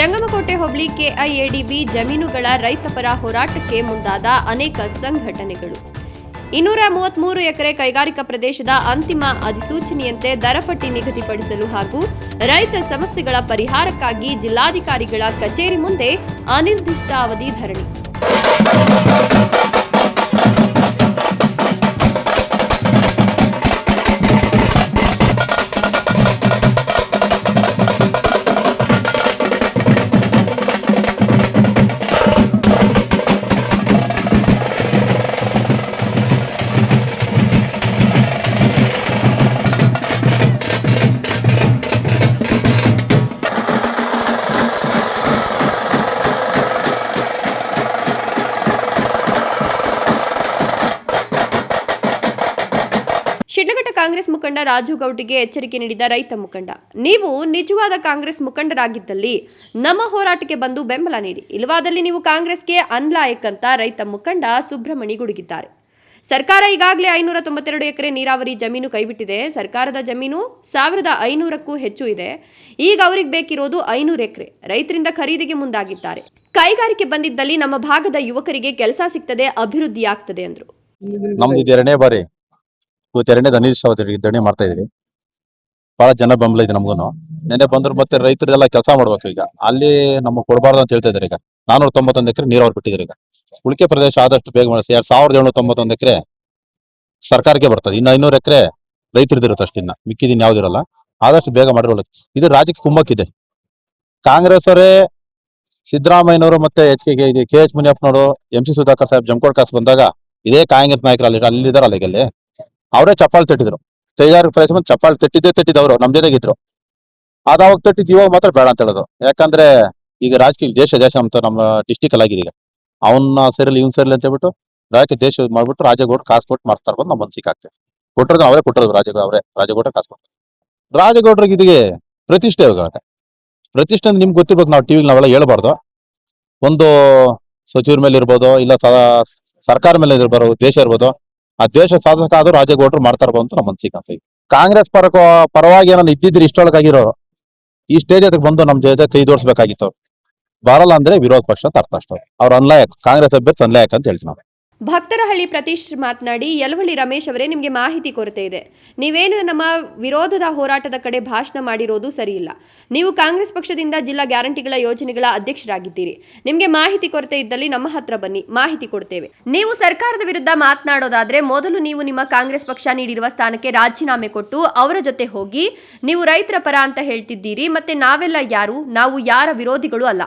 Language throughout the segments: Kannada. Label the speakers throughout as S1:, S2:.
S1: ಜಂಗಮಕೋಟೆ ಹೋಬಳಿ ಕೆಐಎಡಿಬಿ ಜಮೀನುಗಳ ರೈತಪರ ಹೋರಾಟಕ್ಕೆ ಮುಂದಾದ ಅನೇಕ ಸಂಘಟನೆಗಳು 233 ಎಕರೆ ಕೈಗಾರಿಕಾ ಪ್ರದೇಶದ ಅಂತಿಮ ಅಧಿಸೂಚನೆಯಂತೆ ದರಪಟ್ಟಿ ನಿಗದಿಪಡಿಸಲು ಹಾಗೂ ರೈತ ಸಮಸ್ಯೆಗಳ ಪರಿಹಾರಕ್ಕಾಗಿ ಜಿಲ್ಲಾಧಿಕಾರಿಗಳ ಕಚೇರಿ ಮುಂದೆ ಅನಿರ್ದಿಷ್ಟಾವಧಿ ಧರಣಿ. ಶಿಡ್ಲಘಟ್ಟ ಕಾಂಗ್ರೆಸ್ ಮುಖಂಡ ರಾಜು ಗೌಡ್ರಿಗೆ ಎಚ್ಚರಿಕೆ ನೀಡಿದ ರೈತ ಮುಖಂಡ, ನೀವು ನಿಜವಾದ ಕಾಂಗ್ರೆಸ್ ಮುಖಂಡರಾಗಿದ್ದಲ್ಲಿ ನಮ್ಮ ಹೋರಾಟಕ್ಕೆ ಬಂದು ಬೆಂಬಲ ನೀಡಿ, ಇಲ್ಲವಾದಲ್ಲಿ ನೀವು ಕಾಂಗ್ರೆಸ್ಗೆ ಅನ್ಲಾಯಕ್ ಅಂತ ರೈತ ಮುಖಂಡ ಸುಬ್ರಹ್ಮಣಿ ಗುಡುಗಿದ್ದಾರೆ. ಸರ್ಕಾರ ಈಗಾಗಲೇ 592 ಎಕರೆ ನೀರಾವರಿ ಜಮೀನು ಕೈಬಿಟ್ಟಿದೆ. ಸರ್ಕಾರದ ಜಮೀನು 1500ಕ್ಕೂ ಹೆಚ್ಚು ಇದೆ. ಈಗ ಅವರಿಗೆ ಬೇಕಿರೋದು 500 ಎಕರೆ. ರೈತರಿಂದ ಖರೀದಿಗೆ ಮುಂದಾಗಿದ್ದಾರೆ. ಕೈಗಾರಿಕೆ ಬಂದಿದ್ದಲ್ಲಿ ನಮ್ಮ ಭಾಗದ ಯುವಕರಿಗೆ ಕೆಲಸ ಸಿಗ್ತದೆ, ಅಭಿವೃದ್ಧಿ ಆಗ್ತದೆ ಅಂದ್ರು.
S2: ಎರಡನೇ ಧರಣಿ ಮಾಡ್ತಾ ಇದೀವಿ. ಬಹಳ ಜನ ಬೆಂಬಲ ಇದೆ ನಮ್ಗೂನು. ನೆನ್ನೆ ಬಂದ್ರು ಮತ್ತೆ ರೈತರೆಲ್ಲ ಕೆಲಸ ಮಾಡ್ಬೇಕು. ಈಗ ಅಲ್ಲಿ ನಮ್ಗೆ ಕೊಡಬಾರ್ದು ಅಂತ ಹೇಳ್ತಾ ಇದಾರೆ. ಈಗ 491 ಎಕರೆ ನೀರಾವರಿ ಬಿಟ್ಟಿದ್ದಾರೆ. ಈಗ ಉಳಿಕೆ ಪ್ರದೇಶ ಆದಷ್ಟು ಬೇಗ ಮಾಡಿಸಿ. 2791 ಎಕರೆ ಸರ್ಕಾರಕ್ಕೆ ಬರ್ತದೆ. ಇನ್ನು 500 ಎಕರೆ ರೈತರದಿರುತ್ತೆ ಅಷ್ಟು. ಇನ್ನ ಮಿಕ್ಕಿದಿನ್ ಯಾವ್ದಿರಲ್ಲ. ಆದಷ್ಟು ಬೇಗ ಮಾಡಿರೋದು. ಇದು ರಾಜ್ಯಕ್ಕೆ ಕುಮ್ಮಕ್ಕಿದೆ. ಕಾಂಗ್ರೆಸ್ ಅವರೇ, ಸಿದ್ದರಾಮಯ್ಯನವರು ಮತ್ತೆ KH ಮುನಿಯಪ್ಪನವರು, MC ಸುಧಾಕರ್ ಸಾಹೇಬ್ ಜಮಕೋಟ್ ಕಾಸು ಬಂದಾಗ ಇದೇ ಕಾಂಗ್ರೆಸ್ ನಾಯಕರು ಅಲ್ಲಿದ್ದಾರಲ್ಲ. ಈಗ ಅಲ್ಲಿ ಅವರೇ ಚಪ್ಪಾಳು ತಟ್ಟಿದ್ರು. ಕೈಗಾರಿಕಾ ಪ್ರದೇಶ ಚಪ್ಪಾಳು ತಟ್ಟಿದ್ದವರು ನಮ್ ಜೊತೆಗಿದ್ರು. ಅದಾವಾಗ ತಟ್ಟಿದ್ ಇವಾಗ ಮಾತ್ರ ಬೇಡ ಅಂತ ಹೇಳೋದು. ಯಾಕಂದ್ರೆ ಈಗ ರಾಜಕೀಯ ದೇಶ ಅಂತ ನಮ್ಮ ಡಿಸ್ಟಿಕ್ ಅಲ್ಲಿ ಆಗಿದೆ. ಈಗ ಅವನ್ನ ಸೇರಲಿ ಇವ್ನ ಸೇರಲಿ ಅಂತ ಹೇಳ್ಬಿಟ್ಟು ರಾಜಕೀಯ ದೇಶ ಮಾಡ್ಬಿಟ್ಟು ರಾಜಗೌಡ ಕಾಸು ಕೊಟ್ಟು ಮಾಡ್ತಾ ಇರ್ಬೋದು. ನಮ್ಮ ಮನ್ಸಿಗೆ ಆಗ್ತದೆ. ಕೊಟ್ಟರು ಅವರೇ ಕೊಟ್ಟರು. ರಾಜಗೌಡ ಕಾಸು ಕೊಟ್ಟರು. ರಾಜಗೌಡ್ರಿಗೆ ಇದಿಗೆ ಪ್ರತಿಷ್ಠೆ. ಇವಾಗ ಪ್ರತಿಷ್ಠೆ ಅಂದ್ರೆ ನಿಮ್ಗೆ ಗೊತ್ತಿರ್ಬೇಕು. ನಾವು ಟಿವಿಗೆ ನಾವೆಲ್ಲ ಹೇಳ್ಬಾರ್ದು. ಒಂದು ಸಚಿವರ ಮೇಲೆ ಇರ್ಬೋದು, ಇಲ್ಲ ಸರ್ಕಾರ ಮೇಲೆ ಇರ್ಬೋದು, ದೇಶ ಇರ್ಬೋದು. ಆ ದೇಶ ಸಾಧಕ ಆದ್ರೂ ರಾಜಗೌಡರು ಮಾಡ್ತಾ ಇರ್ಬೋದು ಅಂತ ನಮ್ಮ ಮನ್ಸಿಗೆ ಆಗ್ತದೆ. ಕಾಂಗ್ರೆಸ್ ಪರವಾಗಿ ಏನಾದ್ರು ಇದ್ದಿದ್ರೆ ಇಷ್ಟೊಳಗಾಗಿರೋರು ಈ ಸ್ಟೇಜ್ ಹತ್ರ ಬಂದು ನಮ್ ಜೊತೆ ಕೈ ಜೋಡಿಸ್ಬೇಕಾಗಿತ್ತು. ಬರಲ್ಲ ಅಂದ್ರೆ ವಿರೋಧ ಪಕ್ಷ ಅಂತ ಅರ್ಥ ಅಷ್ಟೇ. ಅವ್ರ ಅನ್ಲಾಯಕ್, ಕಾಂಗ್ರೆಸ್ ಅಭ್ಯರ್ಥಿ ಅನ್ಲಾಯಕ್ ಅಂತ ಹೇಳ್ತೀವಿ ನಾವು.
S1: ಭಕ್ತರಹಳ್ಳಿ ಪ್ರತೀಶ್ ಮಾತನಾಡಿ, ಯಲವಳ್ಳಿ ರಮೇಶ್ ಅವರೇ, ನಿಮಗೆ ಮಾಹಿತಿ ಕೊರತೆ ಇದೆ. ನೀವೇನು ನಮ್ಮ ವಿರೋಧದ ಹೋರಾಟದ ಕಡೆ ಭಾಷಣ ಮಾಡಿರೋದು ಸರಿಯಿಲ್ಲ. ನೀವು ಕಾಂಗ್ರೆಸ್ ಪಕ್ಷದಿಂದ ಜಿಲ್ಲಾ ಗ್ಯಾರಂಟಿಗಳ ಯೋಜನೆಗಳ ಅಧ್ಯಕ್ಷರಾಗಿದ್ದೀರಿ. ನಿಮಗೆ ಮಾಹಿತಿ ಕೊರತೆ ಇದ್ದಲ್ಲಿ ನಮ್ಮ ಹತ್ರ ಬನ್ನಿ, ಮಾಹಿತಿ ಕೊಡ್ತೇವೆ. ನೀವು ಸರ್ಕಾರದ ವಿರುದ್ಧ ಮಾತನಾಡೋದಾದ್ರೆ ಮೊದಲು ನೀವು ನಿಮ್ಮ ಕಾಂಗ್ರೆಸ್ ಪಕ್ಷ ನೀಡಿರುವ ಸ್ಥಾನಕ್ಕೆ ರಾಜೀನಾಮೆ ಕೊಟ್ಟು ಅವರ ಜೊತೆ ಹೋಗಿ. ನೀವು ರೈತರ ಪರ ಅಂತ ಹೇಳ್ತಿದ್ದೀರಿ. ಮತ್ತೆ ನಾವೆಲ್ಲ ಯಾರು? ನಾವು ಯಾರ ವಿರೋಧಿಗಳು ಅಲ್ಲ.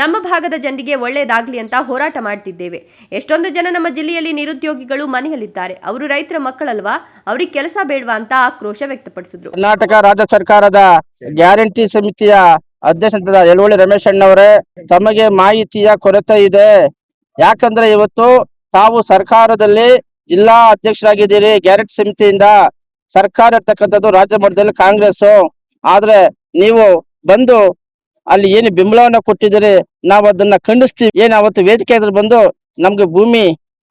S1: ನಮ್ಮ ಭಾಗದ ಜನರಿಗೆ ಒಳ್ಳೆಯದಾಗ್ಲಿ ಅಂತ ಹೋರಾಟ ಮಾಡ್ತಿದ್ದೇವೆ. ಎಷ್ಟೊಂದು ಜನ ನಮ್ಮ ಜಿಲ್ಲೆಯಲ್ಲಿ ನಿರುದ್ಯೋಗಿಗಳು ಮನೆಯಲ್ಲಿದ್ದಾರೆ. ಅವರು ರೈತರ ಮಕ್ಕಳಲ್ವಾ? ಅವ್ರಿಗೆ ಕೆಲಸ ಬೇಡವಾ ಅಂತ ಆಕ್ರೋಶ ವ್ಯಕ್ತಪಡಿಸಿದ್ರು.
S3: ಕರ್ನಾಟಕ ರಾಜ್ಯ ಸರ್ಕಾರದ ಗ್ಯಾರಂಟಿ ಸಮಿತಿಯ ಅಧ್ಯಕ್ಷ ಯಲವಳ್ಳಿ ರಮೇಶ್ ಅಣ್ಣವರೇ, ತಮಗೆ ಮಾಹಿತಿಯ ಕೊರತೆ ಇದೆ. ಯಾಕಂದ್ರೆ ಇವತ್ತು ತಾವು ಸರ್ಕಾರದಲ್ಲಿ ಜಿಲ್ಲಾ ಅಧ್ಯಕ್ಷರಾಗಿದ್ದೀರಿ. ಗ್ಯಾರಂಟಿ ಸಮಿತಿಯಿಂದ ಸರ್ಕಾರ ಇರ್ತಕ್ಕಂಥದ್ದು ರಾಜ್ಯ ಮಟ್ಟದಲ್ಲಿ ಕಾಂಗ್ರೆಸ್. ಆದ್ರೆ ನೀವು ಬಂದು ಅಲ್ಲಿ ಏನು ಬೆಂಬಲವನ್ನ ಕೊಟ್ಟಿದ್ದೀರಿ, ನಾವು ಅದನ್ನ ಖಂಡಿಸ್ತೀವಿ. ಏನ್ ಅವತ್ತು ವೇದಿಕೆ ಎದುರು ಬಂದು ನಮ್ಗೆ ಭೂಮಿ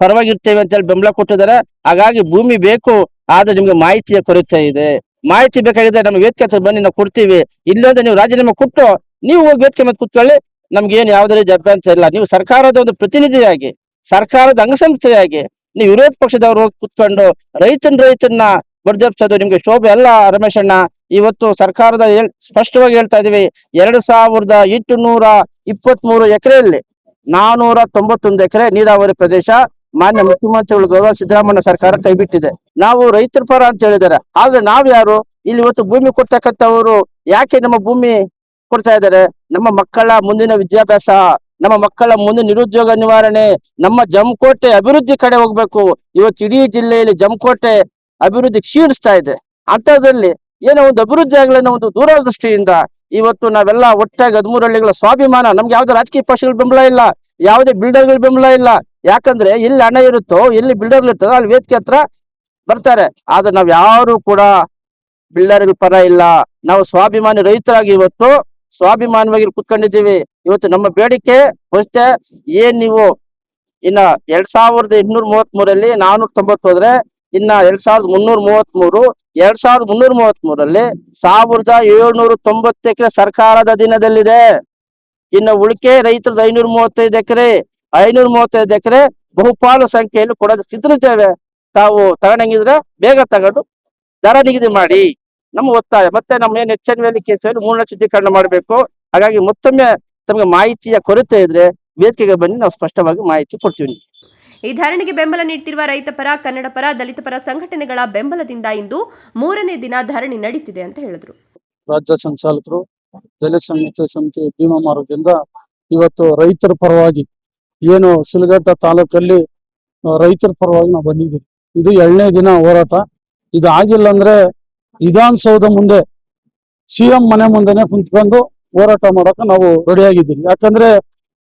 S3: ಪರವಾಗಿರ್ತೇವೆ ಅಂತ ಹೇಳಿ ಬೆಂಬಲ ಕೊಟ್ಟಿದ್ದಾರೆ. ಹಾಗಾಗಿ ಭೂಮಿ ಬೇಕು, ಆದ್ರೆ ನಿಮ್ಗೆ ಮಾಹಿತಿಯ ಕೊರತೆ ಇದೆ. ಮಾಹಿತಿ ಬೇಕಾಗಿದೆ, ನಮ್ಮ ವೇದಿಕೆ ಹತ್ರ ಬನ್ನಿ, ನಾವು ಕೊಡ್ತೀವಿ. ಇಲ್ಲಂದ್ರೆ ನೀವು ರಾಜೀನಾಮೆ ಕೊಟ್ಟು ನೀವು ಹೋಗಿ ವೇದಿಕೆ ಮೇಲೆ ಕೂತ್ಕೊಳ್ಳಿ. ನಮ್ಗೆ ಏನ್ ಯಾವುದೇ ರೀತಿ ಅಭ್ಯಂತರ ಇಲ್ಲ. ನೀವು ಸರ್ಕಾರದ ಒಂದು ಪ್ರತಿನಿಧಿಯಾಗಿ, ಸರ್ಕಾರದ ಅಂಗಸಂಸ್ಥೆಯಾಗಿ ನೀವು ವಿರೋಧ ಪಕ್ಷದವರು ಹೋಗಿ ಕೂತ್ಕೊಂಡು ರೈತನ್ನ ಬರ್ದೆಪ್ಸೋದು ನಿಮ್ಗೆ ಶೋಭೆ ಅಲ್ಲ. ರಮೇಶ್ ಅಣ್ಣ, ಇವತ್ತು ಸರ್ಕಾರದ ಸ್ಪಷ್ಟವಾಗಿ ಹೇಳ್ತಾ ಇದೀವಿ, 2823 ಎಕರೆಯಲ್ಲಿ 491 ಎಕರೆ ನೀರಾವರಿ ಪ್ರದೇಶ ಮಾನ್ಯ ಮುಖ್ಯಮಂತ್ರಿಗಳು ಗೌರವ ಸಿದ್ದರಾಮಯ್ಯ ಸರ್ಕಾರ ಕೈಬಿಟ್ಟಿದೆ. ನಾವು ರೈತರ ಪರ ಅಂತ ಹೇಳಿದ್ದಾರೆ. ಆದ್ರೆ ನಾವ್ ಯಾರು? ಇಲ್ಲಿ ಇವತ್ತು ಭೂಮಿ ಕೊಡ್ತಕ್ಕಂಥವ್ರು ಯಾಕೆ ನಮ್ಮ ಭೂಮಿ ಕೊಡ್ತಾ ಇದ್ದಾರೆ? ನಮ್ಮ ಮಕ್ಕಳ ಮುಂದಿನ ವಿದ್ಯಾಭ್ಯಾಸ, ನಮ್ಮ ಮಕ್ಕಳ ಮುಂದಿನ ನಿರುದ್ಯೋಗ ನಿವಾರಣೆ, ನಮ್ಮ ಜಮಕೋಟೆ ಅಭಿವೃದ್ಧಿ ಕಡೆ ಹೋಗ್ಬೇಕು. ಇವತ್ತು ಇಡೀ ಜಿಲ್ಲೆಯಲ್ಲಿ ಜಮಕೋಟೆ ಅಭಿವೃದ್ಧಿ ಕ್ಷೀಣಿಸ್ತಾ ಇದೆ. ಅಂತದ್ರಲ್ಲಿ ಏನೋ ಒಂದು ಅಭಿವೃದ್ಧಿ ಆಗಲಿ ಅನ್ನೋ ಒಂದು ದೂರದೃಷ್ಟಿಯಿಂದ ಇವತ್ತು ನಾವೆಲ್ಲ ಒಟ್ಟಾಗಿ 13 ಹಳ್ಳಿಗಳ ಸ್ವಾಭಿಮಾನ. ನಮ್ಗೆ ಯಾವ್ದೇ ರಾಜಕೀಯ ಪಕ್ಷಗಳ ಬೆಂಬಲ ಇಲ್ಲ, ಯಾವುದೇ ಬಿಲ್ಡರ್ಗಳ ಬೆಂಬಲ ಇಲ್ಲ. ಯಾಕಂದ್ರೆ ಎಲ್ಲಿ ಹಣ ಇರುತ್ತೋ, ಎಲ್ಲಿ ಬಿಲ್ಡರ್ ಇರ್ತದೋ ಅಲ್ಲಿ ವೇದಿಕೆ ಹತ್ರ ಬರ್ತಾರೆ. ಆದ್ರೆ ನಾವ್ ಯಾರು ಕೂಡ ಬಿಲ್ಡರ್ಗಳ ಪರ ಇಲ್ಲ. ನಾವು ಸ್ವಾಭಿಮಾನಿ ರೈತರಾಗಿ ಇವತ್ತು ಸ್ವಾಭಿಮಾನವಾಗಿ ಕುತ್ಕೊಂಡಿದ್ದೀವಿ. ಇವತ್ತು ನಮ್ಮ ಬೇಡಿಕೆ ಅಷ್ಟೇ. ಏನ್ ನೀವು ಇನ್ನ 2833 490 ಹೋದ್ರೆ ಇನ್ನ 2333 2333 ಅಲ್ಲಿ 1790 ಎಕರೆ ಸರ್ಕಾರದ ಅಧೀನದಲ್ಲಿದೆ. ಇನ್ನು ಉಳಿಕೆ ರೈತರದ್ದು 535 ಎಕರೆ ಬಹುಪಾಲು ಸಂಖ್ಯೆಯಲ್ಲಿ ಕೊಡೋದು ಸಿದ್ಧರಿದ್ದೇವೆ. ತಾವು ತಗೊಂಡಂಗಿದ್ರೆ ಬೇಗ ತಗೊಂಡು ದರ ನಿಗದಿ ಮಾಡಿ ನಮ್ಮ ಒತ್ತಾಯ. ಮತ್ತೆ ನಮ್ಮ ಏನು HNV ಕೇಸಲ್ಲಿ 3 ಲಕ್ಷ ಶುದ್ಧೀಕರಣ ಮಾಡಬೇಕು. ಹಾಗಾಗಿ ಮತ್ತೊಮ್ಮೆ ತಮಗೆ ಮಾಹಿತಿಯ ಕೊರತೆ ಇದ್ರೆ ವೇದಿಕೆಗೆ ಬನ್ನಿ, ನಾವು ಸ್ಪಷ್ಟವಾಗಿ ಮಾಹಿತಿ ಕೊಡ್ತೀವಿ.
S1: ಈ ಧರಣಿಗೆ ಬೆಂಬಲ ನೀಡುತ್ತಿರುವ ರೈತ ಪರ, ಕನ್ನಡ ಪರ, ದಲಿತ ಪರ ಸಂಘಟನೆಗಳ ಬೆಂಬಲದಿಂದ ಇಂದು 3ನೇ ದಿನ ಧರಣಿ ನಡೀತಿದೆ ಅಂತ ಹೇಳಿದ್ರು.
S4: ರಾಜ್ಯ ಸಂಚಾಲಕರು, ದಲಿತ ಸಂಘರ್ಷ ಸಮಿತಿ ಭೀಮಾ ಮಾರ್ಗದಿಂದ ಇವತ್ತು ರೈತರ ಪರವಾಗಿ ಏನು ಶಿಲ್ಘಟ್ಟ ತಾಲೂಕಲ್ಲಿ ರೈತರ ಪರವಾಗಿ ನಾವು ಬಂದಿದ್ದೀವಿ. ಇದು 2ನೇ ದಿನ ಹೋರಾಟ. ಇದು ಆಗಿಲ್ಲ ಅಂದ್ರೆ ವಿಧಾನಸೌಧ ಮುಂದೆ CM ಮನೆ ಮುಂದೆನೆ ಕುಂತ್ಕೊಂಡು ಹೋರಾಟ ಮಾಡಕ್ಕೆ ನಾವು ರೆಡಿ ಆಗಿದ್ದೀವಿ. ಯಾಕಂದ್ರೆ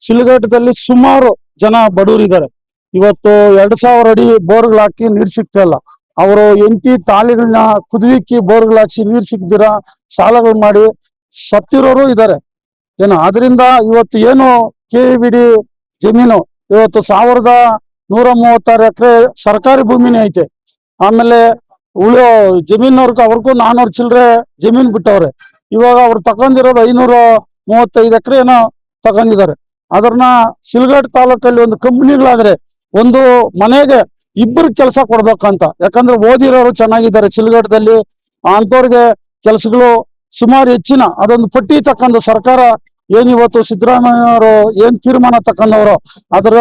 S4: ಶಿಲ್ಘಟ್ಟದಲ್ಲಿ ಸುಮಾರು ಜನ ಬಡವರಿದ್ದಾರೆ. ಇವತ್ತು 2000 ಅಡಿ ಬೋರ್ಗಳು ಹಾಕಿ ನೀರು ಸಿಗ್ತಾ ಇಲ್ಲ. ಅವರು ಎಂಟಿ ತಾಳಿಗಳನ್ನ ಕುದುವಿಕ್ಕಿ ಬೋರ್ಗಳು ಹಾಕಿ ನೀರು ಸಿಗ್ದಿರ ಸಾಲಗಳು ಮಾಡಿ ಸತ್ತಿರೋರು ಇದ್ದಾರೆ. ಅದರಿಂದ ಇವತ್ತು ಏನು KVD ಜಮೀನು ಇವತ್ತು 1136 ಎಕರೆ ಸರ್ಕಾರಿ ಭೂಮಿನೇ ಐತೆ. ಆಮೇಲೆ ಉಳಿಯೋ ಜಮೀನವ್ರಿಗೆ ಅವ್ರಿಗೂ 400 ಚಿಲ್ಲರೆ ಜಮೀನ್ ಬಿಟ್ಟವ್ರೆ. ಇವಾಗ ಅವ್ರು ತಗೊಂಡಿರೋದು 535 ಎಕರೆ ಏನೋ ತಗೊಂಡಿದ್ದಾರೆ. ಅದನ್ನ ಶಿಲ್ಘಟ್ಟ ತಾಲೂಕಲ್ಲಿ ಒಂದು ಕಂಪ್ನಿಗಳಾದ್ರೆ ಒಂದು ಮನೆಗೆ 2 ಕೆಲಸ ಕೊಡ್ಬೇಕಂತ. ಯಾಕಂದ್ರೆ ಓದಿರೋರು ಚೆನ್ನಾಗಿದ್ದಾರೆ ಶಿಲ್ಘಟ್ಟದಲ್ಲಿ, ಅಂತವ್ರಿಗೆ ಕೆಲಸಗಳು ಸುಮಾರು ಹೆಚ್ಚಿನ ಅದೊಂದು ಪಟ್ಟಿ ತಕೊಂಡು ಸರ್ಕಾರ ಏನಿವತ್ತು ಸಿದ್ದರಾಮಯ್ಯವರು ಏನ್ ತೀರ್ಮಾನ ತಕೊಂಡವ್ರು ಅದರ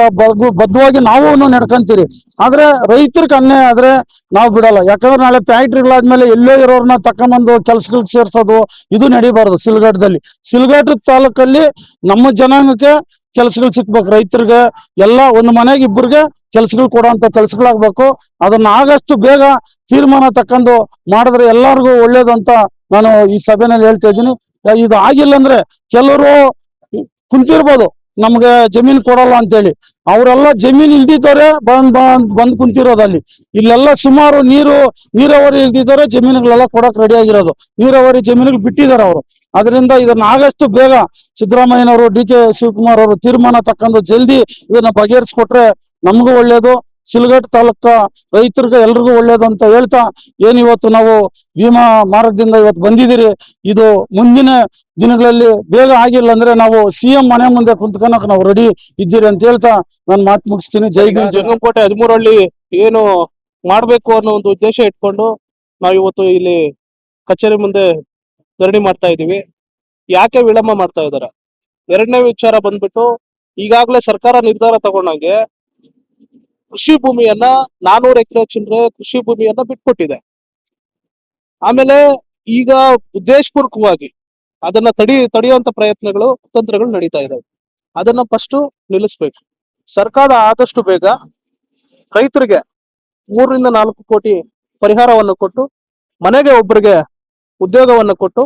S4: ಬದ್ಧವಾಗಿ ನಾವು ನಡ್ಕೊಂತೀರಿ. ಆದ್ರೆ ರೈತರಿಗೆ ಅನ್ಯಾಯ ಆದ್ರೆ ನಾವು ಬಿಡಲ್ಲ. ಯಾಕಂದ್ರೆ ನಾಳೆ ಫ್ಯಾಕ್ಟ್ರಿಗಳಾದ್ಮೇಲೆ ಎಲ್ಲೋ ಇರೋರ್ನ ತಕೊಂಬಂದು ಕೆಲ್ಸಗಳಿಗೆ ಸೇರ್ಸೋದು ಇದು ನಡಿಬಾರ್ದು. ಶಿಲ್ಘಟ್ಟ ತಾಲೂಕಲ್ಲಿ ನಮ್ಮ ಜನಾಂಗಕ್ಕೆ ಕೆಲ್ಸಗಳು ಸಿಕ್ಬೇಕು. ರೈತರಿಗೆ ಎಲ್ಲ ಒಂದು ಮನೆಗೆ 2 ಕೆಲ್ಸಗಳು ಕೊಡುವಂತ ಕೆಲ್ಸಗಳಾಗ್ಬೇಕು. ಅದನ್ನ ಆದಷ್ಟು ಬೇಗ ತೀರ್ಮಾನ ತಕೊಂಡು ಮಾಡಿದ್ರೆ ಎಲ್ಲರಿಗೂ ಒಳ್ಳೇದು ಅಂತ ನಾನು ಈ ಸಭೆನಲ್ಲಿ ಹೇಳ್ತಾ ಇದ್ದೀನಿ. ಇದು ಆಗಿಲ್ಲ ಅಂದ್ರೆ ಕೆಲವರು ಕುಂತಿರ್ಬೋದು ನಮ್ಗೆ ಜಮೀನ್ ಕೊಡಲ್ಲ ಅಂತೇಳಿ. ಅವರೆಲ್ಲ ಜಮೀನ್ ಇಲ್ದಿದ್ದವ್ರೆ ಬಂದ್ ಕುಂತಿರೋದಲ್ಲಿ. ಇಲ್ಲೆಲ್ಲ ಸುಮಾರು ನೀರಾವರಿ ಇಲ್ದಿದ್ದವ್ರೆ ಜಮೀನುಗಳೆಲ್ಲ ಕೊಡಕ್ ರೆಡಿ ಆಗಿರೋದು. ನೀರಾವರಿ ಜಮೀನುಗಳು ಬಿಟ್ಟಿದ್ದಾರೆ ಅವರು. ಅದರಿಂದ ಇದನ್ನ ಆಗಷ್ಟು ಬೇಗ ಸಿದ್ದರಾಮಯ್ಯನವರು, DK ಶಿವಕುಮಾರ್ ಅವರು ತೀರ್ಮಾನ ತಕೊಂಡು ಜಲ್ದಿ ಇದನ್ನ ಬಗೆಹರಿಸ್ಕೊಟ್ರೆ ನಮಗೂ ಒಳ್ಳೇದು, ಶಿಲ್ಘಟ್ಟ ತಾಲೂಕ ರೈತರಿಗೆ ಎಲ್ರಿಗೂ ಒಳ್ಳೇದು ಅಂತ ಹೇಳ್ತಾ ಏನಿವತ್ತು ನಾವು ಭೀಮಾ ಮಾರ್ಗದಿಂದ ಇವತ್ತು ಬಂದಿದ್ದೀರಿ. ಇದು ಮುಂದಿನ ದಿನಗಳಲ್ಲಿ ಬೇಗ ಆಗಿಲ್ಲ ಅಂದ್ರೆ ನಾವು CM ಮನೆ ಮುಂದೆ ಕುಂತ್ಕೊಳಕ್ ನಾವು ರೆಡಿ ಇದ್ದೀರಿ ಅಂತ ಹೇಳ್ತಾ ನಾನು ಮಾತು ಮುಗಿಸ್ತೀನಿ. ಜೈ ಭೀಮ್.
S5: ಜಂಗಮಕೋಟೆ 13ಹಳ್ಳಿ ಏನು ಮಾಡ್ಬೇಕು ಅನ್ನೋ ಒಂದು ಉದ್ದೇಶ ಇಟ್ಕೊಂಡು ನಾವು ಇವತ್ತು ಇಲ್ಲಿ ಕಚೇರಿ ಮುಂದೆ ಧರಣಿ ಮಾಡ್ತಾ ಇದೀವಿ. ಯಾಕೆ ವಿಳಂಬ ಮಾಡ್ತಾ ಇದಾರೆ? 2ನೇ ವಿಚಾರ ಬಂದ್ಬಿಟ್ಟು, ಈಗಾಗಲೇ ಸರ್ಕಾರ ನಿರ್ಧಾರ ತಗೊಂಡಂಗೆ ಕೃಷಿ ಭೂಮಿಯನ್ನ 400 ಎಕರೆ ಚಿಲ್ಲರೆ ಕೃಷಿ ಭೂಮಿಯನ್ನ ಬಿಟ್ಕೊಟ್ಟಿದೆ. ಆಮೇಲೆ ಈಗ ಉದ್ದೇಶಪೂರ್ವಕವಾಗಿ ಅದನ್ನ ತಡೆಯುವಂತ ಪ್ರಯತ್ನಗಳು, ತಂತ್ರಗಳು ನಡೀತಾ ಇದಾವೆ. ಅದನ್ನ ಫಸ್ಟ್ ನಿಲ್ಲಿಸ್ಬೇಕು. ಸರ್ಕಾರ ಆದಷ್ಟು ಬೇಗ ರೈತರಿಗೆ 3 ರಿಂದ 4 ಕೋಟಿ ಪರಿಹಾರವನ್ನು ಕೊಟ್ಟು, ಮನೆಗೆ ಒಬ್ಬರಿಗೆ ಉದ್ಯೋಗವನ್ನು ಕೊಟ್ಟು,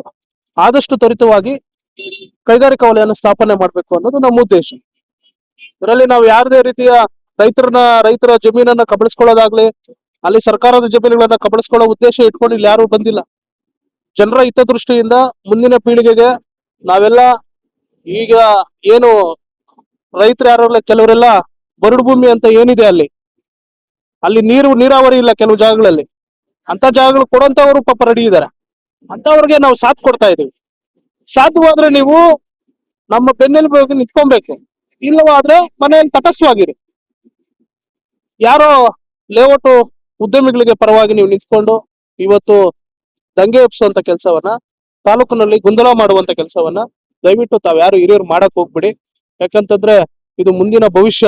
S5: ಆದಷ್ಟು ತ್ವರಿತವಾಗಿ ಕೈಗಾರಿಕಾ ವಲಯವನ್ನು ಸ್ಥಾಪನೆ ಮಾಡ್ಬೇಕು ಅನ್ನೋದು ನಮ್ಮ ಉದ್ದೇಶ. ಇದರಲ್ಲಿ ನಾವು ಯಾವುದೇ ರೀತಿಯ ರೈತರ ಜಮೀನನ್ನ ಕಬಳಿಸ್ಕೊಳ್ಳೋದಾಗ್ಲಿ, ಅಲ್ಲಿ ಸರ್ಕಾರದ ಜಮೀನುಗಳನ್ನ ಕಬಳಿಸ್ಕೊಳ್ಳೋ ಉದ್ದೇಶ ಇಟ್ಕೊಂಡು ಇಲ್ಲಿ ಯಾರು ಬಂದಿಲ್ಲ. ಜನರ ಹಿತದೃಷ್ಟಿಯಿಂದ ಮುಂದಿನ ಪೀಳಿಗೆಗೆ ನಾವೆಲ್ಲ ಈಗ ಏನು ರೈತರು ಯಾರೆಲ್ಲ ಕೆಲವರೆಲ್ಲ ಬರಡು ಭೂಮಿ ಅಂತ ಏನಿದೆ ಅಲ್ಲಿ ನೀರಾವರಿ ಇಲ್ಲ ಕೆಲವು ಜಾಗಗಳಲ್ಲಿ. ಅಂತ ಜಾಗಗಳು ಕೊಡುವಂತವ್ರು ಪಾಪ ರೆಡಿ ಇದ್ದಾರೆ. ಅಂತವ್ರಿಗೆ ನಾವು ಸಾಥ್ ಕೊಡ್ತಾ ಇದೀವಿ. ಸಾಧ್ಯವಾದ್ರೆ ನೀವು ನಮ್ಮ ಬೆನ್ನೆಲುಬಾಗಿ ನಿಂತ್ಕೊಬೇಕು. ಇಲ್ಲವಾದ್ರೆ ಮನೆಯಲ್ಲಿ ತಟಸ್ಥವಾಗಿರಿ. ಯಾರೋ ಲೇಔಟ್ ಉದ್ಯಮಿಗಳಿಗೆ ಪರವಾಗಿ ನೀವು ನಿಂತ್ಕೊಂಡು ಇವತ್ತು ದಂಗೆ ಎಬ್ಸುವಂತ ಕೆಲಸವನ್ನ, ತಾಲೂಕಿನಲ್ಲಿ ಗೊಂದಲ ಮಾಡುವಂತ ಕೆಲಸವನ್ನ ದಯವಿಟ್ಟು ತಾವ್ಯಾರು ಹಿರಿಯರು ಮಾಡಕ್ ಹೋಗ್ಬಿಡಿ. ಯಾಕಂತಂದ್ರೆ ಇದು ಮುಂದಿನ ಭವಿಷ್ಯ,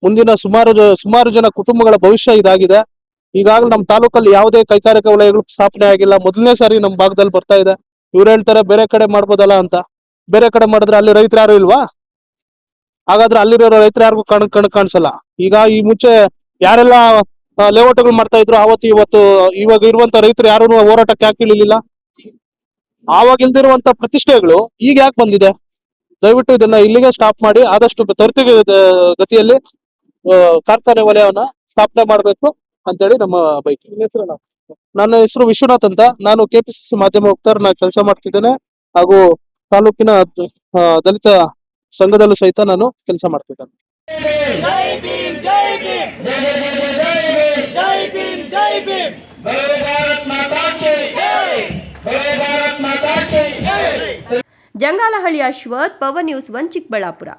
S5: ಮುಂದಿನ ಸುಮಾರು ಜನ ಕುಟುಂಬಗಳ ಭವಿಷ್ಯ ಇದಾಗಿದೆ. ಈಗಾಗಲೇ ನಮ್ಮ ತಾಲೂಕಲ್ಲಿ ಯಾವುದೇ ಕೈಗಾರಿಕಾ ವಲಯಗಳು ಸ್ಥಾಪನೆ ಆಗಿಲ್ಲ. 1ನೇ ಸಾರಿ ನಮ್ಮ ಭಾಗದಲ್ಲಿ ಬರ್ತಾ ಇದೆ. ಇವ್ರು ಹೇಳ್ತಾರೆ ಬೇರೆ ಕಡೆ ಮಾಡ್ಬೋದಲ್ಲ ಅಂತ. ಬೇರೆ ಕಡೆ ಮಾಡಿದ್ರೆ ಅಲ್ಲಿ ರೈತರು ಯಾರು ಇಲ್ವಾ? ಹಾಗಾದ್ರೆ ಅಲ್ಲಿರೋ ರೈತರು ಯಾರಿಗೂ ಕಣ್ ಕಾಣಿಸಲ್ಲ. ಈಗ ಈ ಮುಂಚೆ ಯಾರೆಲ್ಲ ಲೇಔಟ್ಗಳು ಮಾಡ್ತಾ ಇದ್ರು ಇವಾಗ ಇರುವಂತ ರೈತರು ಯಾರು ಹೋರಾಟಕ್ಕೆ ಯಾಕೆ ಇಳಿಲಿಲ್ಲ? ಆವಾಗ ಇಲ್ದಿರುವಂತ ಪ್ರತಿಷ್ಠೆಗಳು ಈಗ ಯಾಕೆ ಬಂದಿದೆ? ದಯವಿಟ್ಟು ಇದನ್ನ ಇಲ್ಲಿಗೆ ಸ್ಟಾಪ್ ಮಾಡಿ ಆದಷ್ಟು ತ್ವರಿತ ಗತಿಯಲ್ಲಿ ಕಾರ್ಖಾನೆ ವಲಯವನ್ನ ಸ್ಥಾಪನೆ ಮಾಡ್ಬೇಕು ಅಂತೇಳಿ ನಮ್ಮ ಬೈಕ್. ನನ್ನ ಹೆಸರು ವಿಶ್ವನಾಥ್ ಅಂತ. ನಾನು KPCC ಮಾಧ್ಯಮ ವಕ್ತಾರನ ಕೆಲಸ ಮಾಡ್ತಿದ್ದೇನೆ. ಹಾಗೂ ತಾಲೂಕಿನ ದಲಿತ ಸಂಘದಲ್ಲೂ ಸಹಿತ ನಾನು ಕೆಲಸ ಮಾಡ್ತಿದ್ದೇನೆ.
S1: ಜಂಗಾಲಹಳ್ಳಿ ಅಶ್ವಥ್, ಪವನ್ ನ್ಯೂಸ್ 1 ಚಿಕ್ಕಬಳ್ಳಾಪುರ.